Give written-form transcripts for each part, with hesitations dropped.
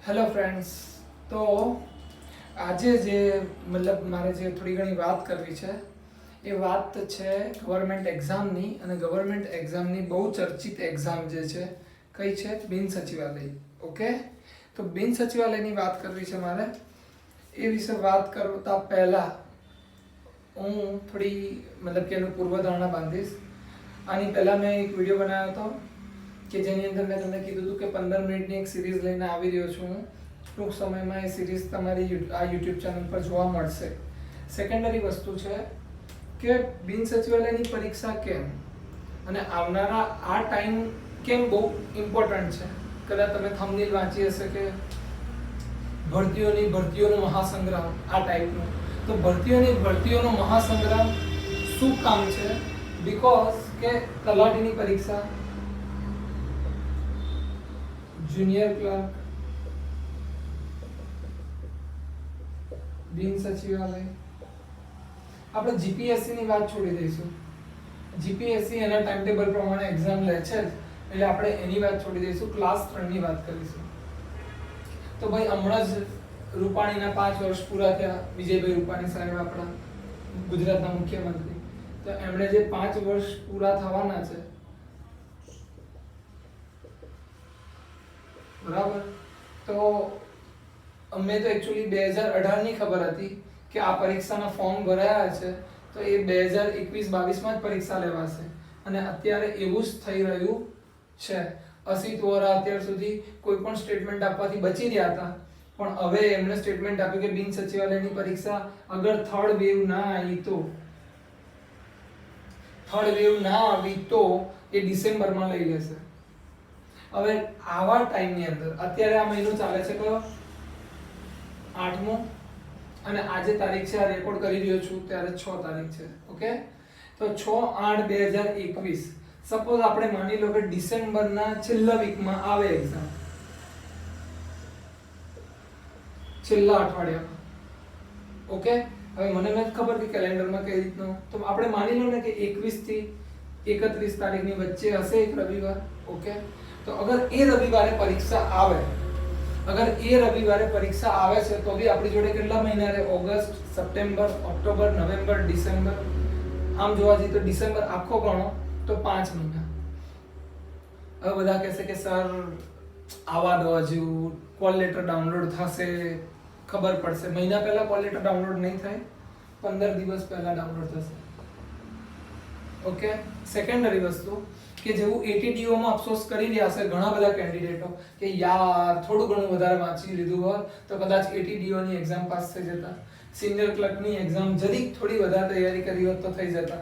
Hello friends, તો આજે જે મતલબ મારે જે થોડી ઘણી વાત કરવી છે એ વાત છે ગવર્મેન્ટ એક્ઝામની. અને ગવર્મેન્ટ એક્ઝામની બહુ ચર્ચિત એક્ઝામ જે છે કઈ છે? બિન સચિવાલય. ઓકે, તો બિન સચિવાલયની વાત કરવી છે મારે. એ વિશે વાત કરતા પહેલા હું થોડી મતલબ કે એનું પૂર્વધારણા બાંધીશ. આની પહેલા મેં એક વિડીયો બનાવ્યો હતો કે જેની અંદર મેં તમને કીધું હતું કે 15 મિનિટની એક સિરીઝ લઈને આવી રહ્યો છું હું. ટૂંક સમયમાં એ સિરીઝ તમારી આ યુટ્યુબ ચેનલ પર જોવા મળશે. સેકન્ડરી વસ્તુ છે કે બિન સચિવાલયની પરીક્ષા કેમ અને આવનારા આ ટાઈમ કેમ બહુ ઇમ્પોર્ટન્ટ છે. કદાચ તમે થંબનેલ વાંચી હશે કે ભરતીઓનો મહાસંગ્રામ, આ ટાઈપનું. તો ભરતીઓનો મહાસંગ્રામ શું કામ છે? બીકોઝ કે તલાટીની પરીક્ષા, જુનિયર ક્લાર્ક, બિન સચિવાલય. આપણે જીપીએસસી ની વાત છોડી દઈશું. જીપીએસસી એના ટાઈમ ટેબલ પ્રમાણે એક્ઝામ લે છે એટલે આપણે એની વાત છોડી દઈશું. ક્લાસ 3 ની વાત કરીશું. તો ભાઈ હમણાં જ રૂપાણીના 5 વર્ષ પૂરા થયા. વિજયભાઈ રૂપાણી સાહેબ, આપણા ગુજરાતના મુખ્યમંત્રી. તો એમણે જે 5 વર્ષ પૂરા થવાના છે, બરાબર, તો અમને તો એકચ્યુઅલી 2018 ની ખબર હતી કે આ પરીક્ષાના ફોર્મ ભરાયા છે તો એ 2021-22 માં જ પરીક્ષા લેવાશે. અને અત્યારે એવું જ થઈ રહ્યું છે. અસિત વોરા અત્યાર સુધી કોઈ પણ સ્ટેટમેન્ટ આપવાથી બચી રહ્યા હતા, પણ હવે એમણે સ્ટેટમેન્ટ આપ્યું કે બિન સચિવાલયની પરીક્ષા અગર થર્ડ વેવ ના આવી તો એ ડિસેમ્બરમાં લઈ લેશે. હવે આવા ટાઈમની અંદર અત્યારે આ મહિનો ચાલે છે કયો? 8મો. અને આજે તારીખ છે, આ રેકોર્ડ કરી રહ્યો છું ત્યારે 6 તારીખ છે. ઓકે, તો 6/8/2021. સપોઝ આપણે માની લો કે ડિસેમ્બરના છેલ્લા વીકમાં આવે એક્ઝામ, છેલ્લા અઠવાડિયામાં. ઓકે, હવે મને નથી ખબર કે કેલેન્ડરમાં કઈ રીતનું, તો આપણે માની લો ને કે 21 થી 31 તારીખની વચ્ચે હશે એક રવિવાર. ઓકે, તો અગર એ રવિવારે પરીક્ષા આવે છે તો બી આપણી જોડે કેટલા મહિના રહે? August, September, October, November, December. આમ જોવા જઈએ તો ડિસેમ્બર આખો ગણો તો 5 મહિના. હવે બધા કહેશે કે સર આવા દો, હજુ કોલ લેટર ડાઉનલોડ થશે, ખબર પડશે. મહિના પહેલા કોલ લેટર ડાઉનલોડ નહીં થાય, 15 દિવસ પહેલા ડાઉનલોડ થશે. ઓકે, સેકન્ડરી વસ્તુ કે જેવું એટીડીઓ માં અફસોસ કરી રહ્યા છે ઘણા બધા કેન્ડિડેટો કે યાર થોડું ઘણું વધારે વાંચી લીધું હોત તો કદાચ એટીડીઓ ની એક્ઝામ પાસ થઈ જતા, સિનિયર ક્લર્ક ની એક્ઝામ જરીક થોડી વધારે તૈયારી કરી હોત તો થઈ જતા.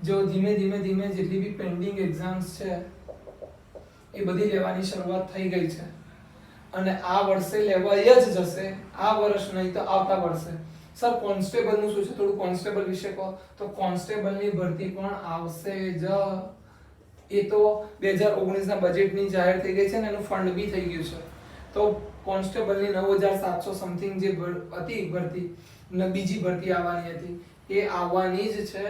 જો ધીમે ધીમે જેટલી બી પેન્ડિંગ એક્ઝામ્સ છે એ બધી લેવાની શરૂઆત થઈ ગઈ છે. અને આ વર્ષે લેવાય જ જશે. આ વર્ષ નહીં તો આવતા વર્ષે. સર કોન્સ્ટેબલ નું શું છે? થોડું કોન્સ્ટેબલ વિશે કહો. તો કોન્સ્ટેબલ ની ભરતી પણ આવશે જ. એ તો 2019 ના બજેટની જાહેર થઈ ગઈ છે ને એનું ફંડ બી થઈ ગયું છે. તો કોન્સ્ટેબલની 9700 સમથિંગ જે હતી ભરતી, બીજી ભરતી આવવાની હતી, એ આવવાની જ છે.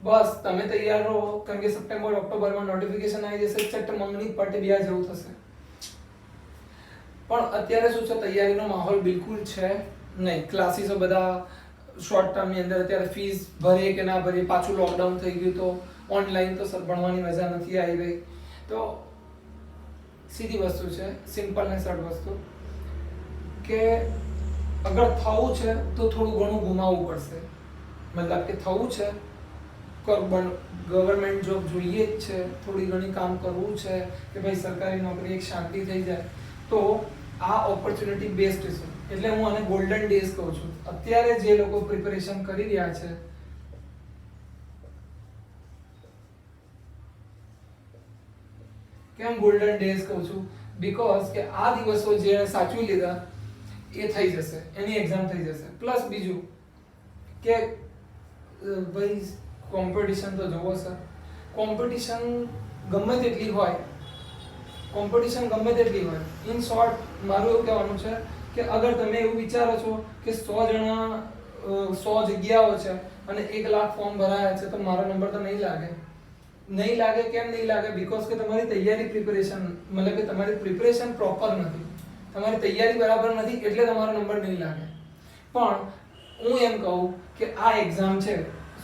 બસ તમે તૈયાર રહો, કેમ કે સપ્ટેમ્બર ઓક્ટોબરમાં નોટિફિકેશન આવી જશે. ચટ મંગની પટ બ્યા જેવું થશે. પણ અત્યારે શું છે, તૈયારીનો માહોલ બિલકુલ છે નહીં. ક્લાસીસો બધા શોર્ટ ટર્મની અંદર અત્યારે ફીસ ભરીએ કે ના ભરીએ, પાછું લોકડાઉન થઈ ગયું તો ઓનલાઈન તો સર ભણવાની મજા નથી આવી રહી. તો સીધી વસ્તુ છે, સિમ્પલ ને સરળ વસ્તુ કે અગર થવું છે તો થોડું ઘણું ગુમાવવું પડશે. મતલબ કે થવું છે, ગવર્મેન્ટ જોબ જોઈએ જ છે, થોડી ઘણી કામ કરવું છે કે ભાઈ સરકારી નોકરી એક શાંતિ થઈ જાય, તો આ ઓપોર્ચ્યુનિટી બેસ્ટ છે. એટલે હું આને ગોલ્ડન ડેઝ કહું છું. અત્યારે જે લોકો પ્રિપેરેશન કરી રહ્યા છે, કેમ ગોલ્ડન ડેઝ કહું છું? બીકોઝ કે આ દિવસો જે સાચવી લીધા એ થઈ જશે, એની એક્ઝામ થઈ જશે. પ્લસ બીજું કે ભાઈ કોમ્પિટિશન તો જોવો સર, કોમ્પિટિશન ગમે તેટલી હોય, ઇન શોર્ટ મારું એવું કહેવાનું છે કે અગર તમે એવું વિચારો છો કે 100 જગ્યાઓ છે અને 1 લાખ ફોર્મ ભરાયા છે તો મારો નંબર તો નહીં લાગે. કેમ નહીં લાગે? બીકોઝ કે તમારી તૈયારી પ્રિપેરેશન મતલબ કે તમારી પ્રિપેરેશન પ્રોપર નથી. તમારી તૈયારી બરાબર નથી એટલે તમારો નંબર નહીં લાગે. પણ હું એમ કહું કે આ એક્ઝામ છે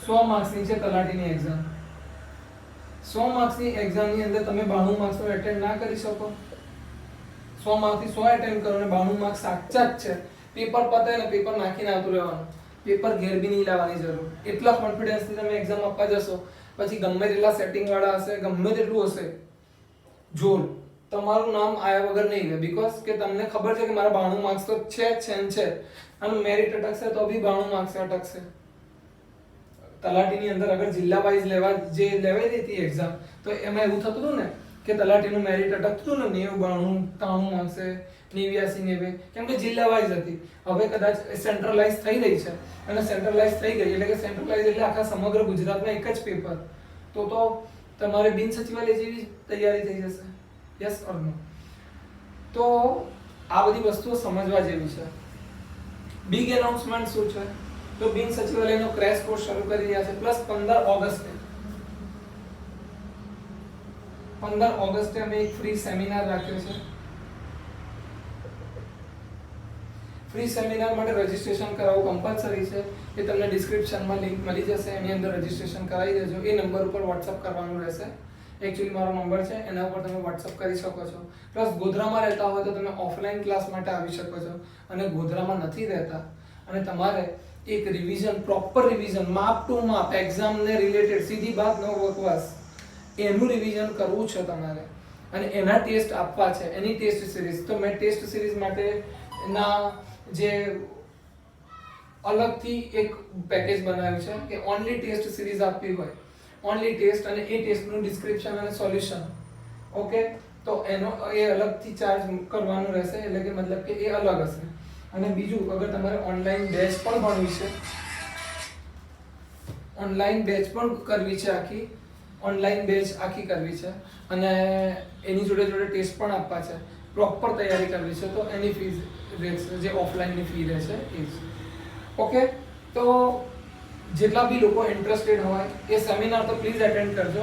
100 માર્ક્સની છે, તલાટીની એક્ઝામ. 100 માર્ક્સની એક્ઝામની અંદર તમે 92 માર્ક્સનો એટેન્ડ ના કરી શકો. 100 માર્કથી 100 એટેન્ડ કરો અને 92 માર્ક્સ સાચા જ છે. પેપર પતે ને પેપર નાખીને આવતું રહેવાનું. પેપર ઘેર બી નહીં લાવવાની જરૂર. એટલા કોન્ફિડન્સથી તમે એક્ઝામ આપવા જશો, પછી ગમે તેટલા સેટિંગ વાળા હશે, ગમે તેટલું હશે, જોર તમારું નામ આયા વગર નહીં રહે. બીકોઝ કે તમને ખબર છે કે મારા 92 માર્ક્સ તો છે જ છે અને મેરિટ અટકશે તો બી 92 માર્ક્સ અટકશે. તલાટીની અંદર અગર જિલ્લા વાઇઝ જે લેવાઈ હતી એક્ઝામ, તો એમાં એવું થતું હતું ને કે તલાટીનું મેરિટ અટકતું ને 90 92 93 માર્ક્સે 89 90, કેમ કે જિલ્લા વાઇઝ હતી. હવે કદાચ સેન્ટ્રલાઇઝ થઈ રહી છે અને સેન્ટ્રલાઇઝ થઈ ગઈ એટલે કે સેન્ટ્રલાઇઝ એટલે આખા સમગ્ર ગુજરાતમાં એક જ પેપર, તો તમારે બિન સચિવાલય જેવી તૈયારી થઈ જશે. યસ ઓર નો? તો આ બધી વસ્તુઓ સમજવા જેવી છે. બિગ એનાઉન્સમેન્ટ શું છે? તો બિન સચિવાલયનો ક્રેશ કોર્સ શરૂ કરી રહ્યા છે. પ્લસ 15 ઓગસ્ટે અમે એક ફ્રી સેમિનાર રાખ્યો છે. ફ્રી સેમિનાર માટે રજીસ્ટ્રેશન કરાવવું કમ્પલસરી છે. એ તમને ડિસ્ક્રિપ્શનમાં લિંક મળી જશે, એની અંદર રજીસ્ટ્રેશન કરાવી દેજો. એ નંબર ઉપર WhatsApp કરવાનું રહેશે. એકચ્યુઅલી મારો નંબર છે, એના ઉપર તમે WhatsApp કરી શકો છો. પ્લસ ગોધરામાં રહેતા હોય તો તમે ઓફલાઈન ક્લાસ માટે આવી શકો છો, અને ગોધરામાં નથી રહેતા અને તમારે એક રિવિઝન, પ્રોપર રિવિઝન, માપ ટુ માપ, એક્ઝામને રિલેટેડ, સીધી વાત, નો બકવાસ, એનું રિવિઝન કરવું છે તમારે અને એના ટેસ્ટ આપવા છે, એની ટેસ્ટ સિરીઝ. તો મેં ટેસ્ટ સિરીઝ માટે ના જે અલગથી એક પેકેજ બનાવ્યું છે કે ઓનલી ટેસ્ટ સિરીઝ આપવી હોય, ઓનલી ટેસ્ટ, અને એ ટેસ્ટનું ડિસ્ક્રિપ્શન અને સોલ્યુશન. ઓકે, તો એનો એ અલગથી ચાર્જ કરવાનું રહેશે, એટલે કે મતલબ કે એ અલગ હશે. અને બીજું, અગર તમારે ઓનલાઈન બેચ પણ ભણવી છે, ઓનલાઈન બેચ પણ કરવી છે, આખી ઓનલાઈન બેચ આખી કરવી છે અને એની જોડે જોડે ટેસ્ટ પણ આપવા છે, પ્રોપર તૈયારી કરવી છે, તો એની ફીસ રહેશે જે ઓફલાઈનની ફી રહેશે એ જ. ઓકે, તો જેટલા બી લોકો ઇન્ટરેસ્ટેડ હોય એ સેમિનાર તો પ્લીઝ એટેન્ડ કરજો.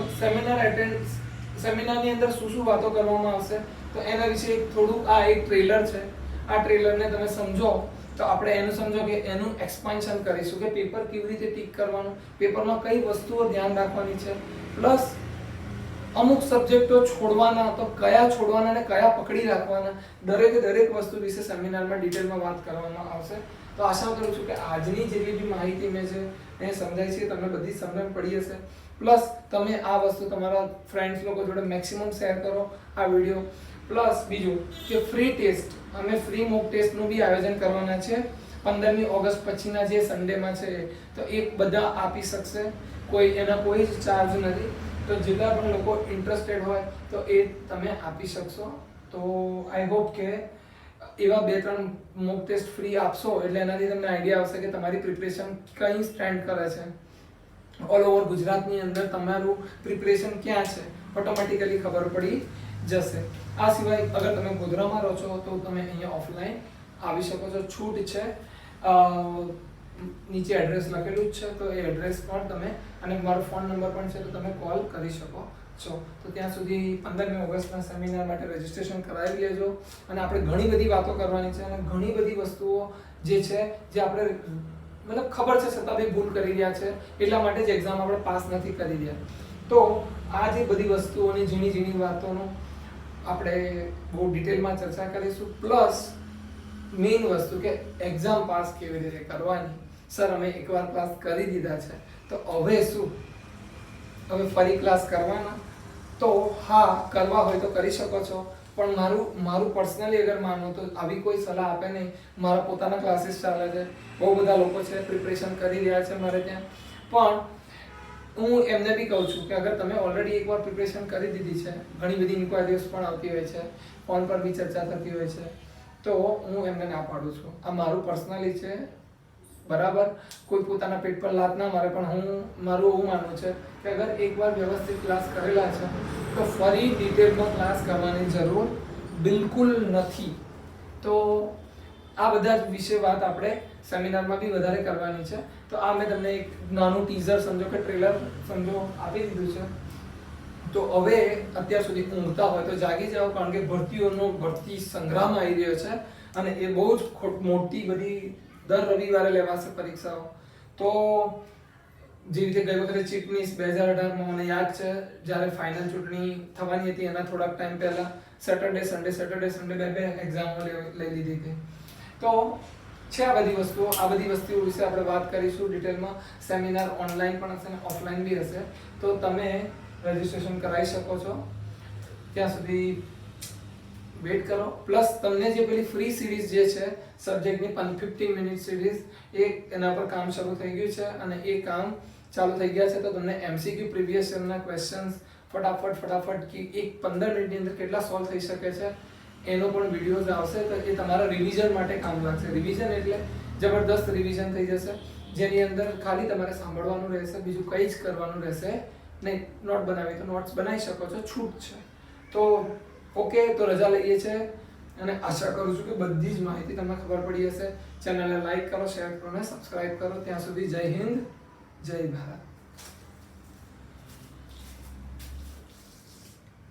સેમિનારની અંદર શું શું વાતો કરવામાં આવશે તો એના વિશે થોડું, આ એક ટ્રેલર છે, આ ટ્રેલરને તમે સમજો તો આપણે એનું સમજો કે એનું એક્સપાન્શન કરીશું કે પેપર કેવી રીતે ટીક કરવાનું, પેપરમાં કઈ વસ્તુઓ ધ્યાન રાખવાની છે, પ્લસ અમુક સબ્જેક્ટો છોડવાના તો કયા છોડવાના અને કયા પકડી રાખવાના, દરેક વસ્તુ વિશે સેમિનારમાં ડિટેલમાં વાત કરવામાં આવશે. તો આશા કરું છું કે આજની જેટલી બી માહિતી મેં છે એ સમજાય છે, તમને બધી સમજણ પડી હશે. પ્લસ તમે આ વસ્તુ તમારા ફ્રેન્ડ્સ લોકો જોડે મેક્સિમમ શેર કરો આ વિડીયો. પ્લસ બીજું કે ફ્રી ટેસ્ટ, અમે ફ્રી મોક ટેસ્ટનું બી આયોજન કરવાના છે 15મી ઓગસ્ટ પછીના જે સન્ડેમાં છે, તો એ બધા આપી શકશે, એના કોઈ જ ચાર્જ નથી. તો જેટલા પણ લોકો ઇન્ટરેસ્ટેડ હોય તો એ તમે આપી શકશો. તો આઈ હોપ કે એવા 2-3 મોક ટેસ્ટ ફ્રી આપશો એટલે એનાથી તમને આઈડિયા આવશે કે તમારી પ્રિપરેશન કઈ સ્ટેન્ડ કરે છે, ઓલ ઓવર ગુજરાતની અંદર તમારું પ્રિપરેશન ક્યાં છે, ઓટોમેટિકલી ખબર પડી જશે. આ સિવાય અગર તમે ગોધરામાં રહો છો તો તમે અહીંયા ઓફલાઈન આવી શકો છો, છૂટ છે. નીચે એડ્રેસ લખેલું જ છે, તો એ એડ્રેસ પર તમે, અને મારો ફોન નંબર પણ છે, તો તમે કોલ કરી શકો છો. તો ત્યાં સુધી 15મી ઓગસ્ટના સેમિનાર માટે રજીસ્ટ્રેશન કરાવી લેજો. અને આપણે ઘણી બધી વાતો કરવાની છે અને ઘણી બધી વસ્તુઓ જે છે જે આપણે મતલબ ખબર છે છતાં બી ભૂલ કરી રહ્યા છે, એટલા માટે જ એક્ઝામ આપણે પાસ નથી કરી રહ્યા. તો આ જે બધી વસ્તુઓની ઝીણી વાતોનો આપણે બહુ ડિટેલમાં ચર્ચા કરીશું. પ્લસ મેઇન વસ્તુ કે એક્ઝામ પાસ કેવી રીતે કરવાની. સર અમે એકવાર ક્લાસ કરી દીધા છે તો હવે શું, હવે ફરી ક્લાસ કરવાના? તો હા, કરવા હોય તો કરી શકો છો, પણ મારું પર્સનલી અગર માનો તો આવી કોઈ સલાહ આપે નહીં. મારા પોતાના ક્લાસીસ ચાલે છે, બહુ બધા લોકો છે પ્રિપરેશન કરી રહ્યા છે મારે ત્યાં, પણ હું એમને બી કહું છું કે અગર તમે ઓલરેડી એકવાર પ્રિપરેશન કરી દીધી છે, ઘણી બધી ઇન્ક્વાયરીઝ પણ આવતી હોય છે, ફોન પર બી ચર્ચા થતી હોય છે, તો હું એમને ના પાડું છું. આ મારું પર્સનલી છે, બરાબર? કોઈ પોતાના પેટ પર લાત ના મારે, પણ મારું એવું માનવું છે કે અગર એકવાર વ્યવસ્થિત ક્લાસ કરેલા છે તો ફરી ડિટેલમાં ક્લાસ કરવાની જરૂર બિલકુલ નથી. તો આ બધા વિશે વાત આપણે સેમિનારમાં બી વધારે કરવાની છે. તો આ મેં તમને એક નાનું ટીઝર સમજો કે ટ્રેલર સમજો આપી દીધું છે. તો હવે અત્યાર સુધી ઊંઘતા હોય તો જાગી જાઓ, કારણ કે ભરતીઓનો ભરતી સંગ્રામ આવી રહ્યો છે અને એ બહુ જ મોટી બધી દર રવિવારે લેવાશે પરીક્ષાઓ. તો જે રીતે ગઈ વખતે ચીટનીસ 2018માં મને યાદ છે જ્યારે ફાઇનલ ચૂંટણી થવાની હતી એના થોડાક ટાઈમ પહેલા સેટરડે સન્ડે બે એક્ઝામો લઈ લીધી હતી. તો છે આ બધી વસ્તુઓ વિશે આપણે વાત કરીશું ડિટેલમાં. સેમિનાર ઓનલાઈન પણ હશે અને ઓફલાઈન બી હશે, તો તમે રજીસ્ટ્રેશન કરાવી શકો છો. ત્યાં સુધી વેટ કરો. પ્લસ તમને જે પેલી ફ્રી સિરીઝ જે છે સબ્જેક્ટની 15 મિનિટ સિરીઝ, એના પર કામ શરૂ થઈ ગયું છે અને એ કામ ચાલુ થઈ ગયા છે. તો તમને MCQ પ્રીવિયસ યરના ક્વેશ્ચન્સ ફટાફટ એક 15 મિનિટની અંદર કેટલા સોલ્વ થઈ શકે છે એનો પણ વિડીયોઝ આવશે. તો એ તમારા રિવિઝન માટે કામ લાગશે. રિવિઝન એટલે જબરદસ્ત રિવિઝન થઈ જશે, જેની અંદર ખાલી તમારે સાંભળવાનું રહેશે, બીજું કંઈ જ કરવાનું રહેશે નહીં. નોટ બનાવી તો નોટ્સ બનાવી શકો છો, છૂટ છે. તો ઓકે, તો રજા લઈએ છીએ અને આશા કરું છું કે બધી જ માહિતી તમને ખબર પડી હશે. ચેનલને લાઈક કરો, શેર કરો અને સબસ્ક્રાઇબ કરો. ત્યાં સુધી જય હિન્દ, જય ભારત.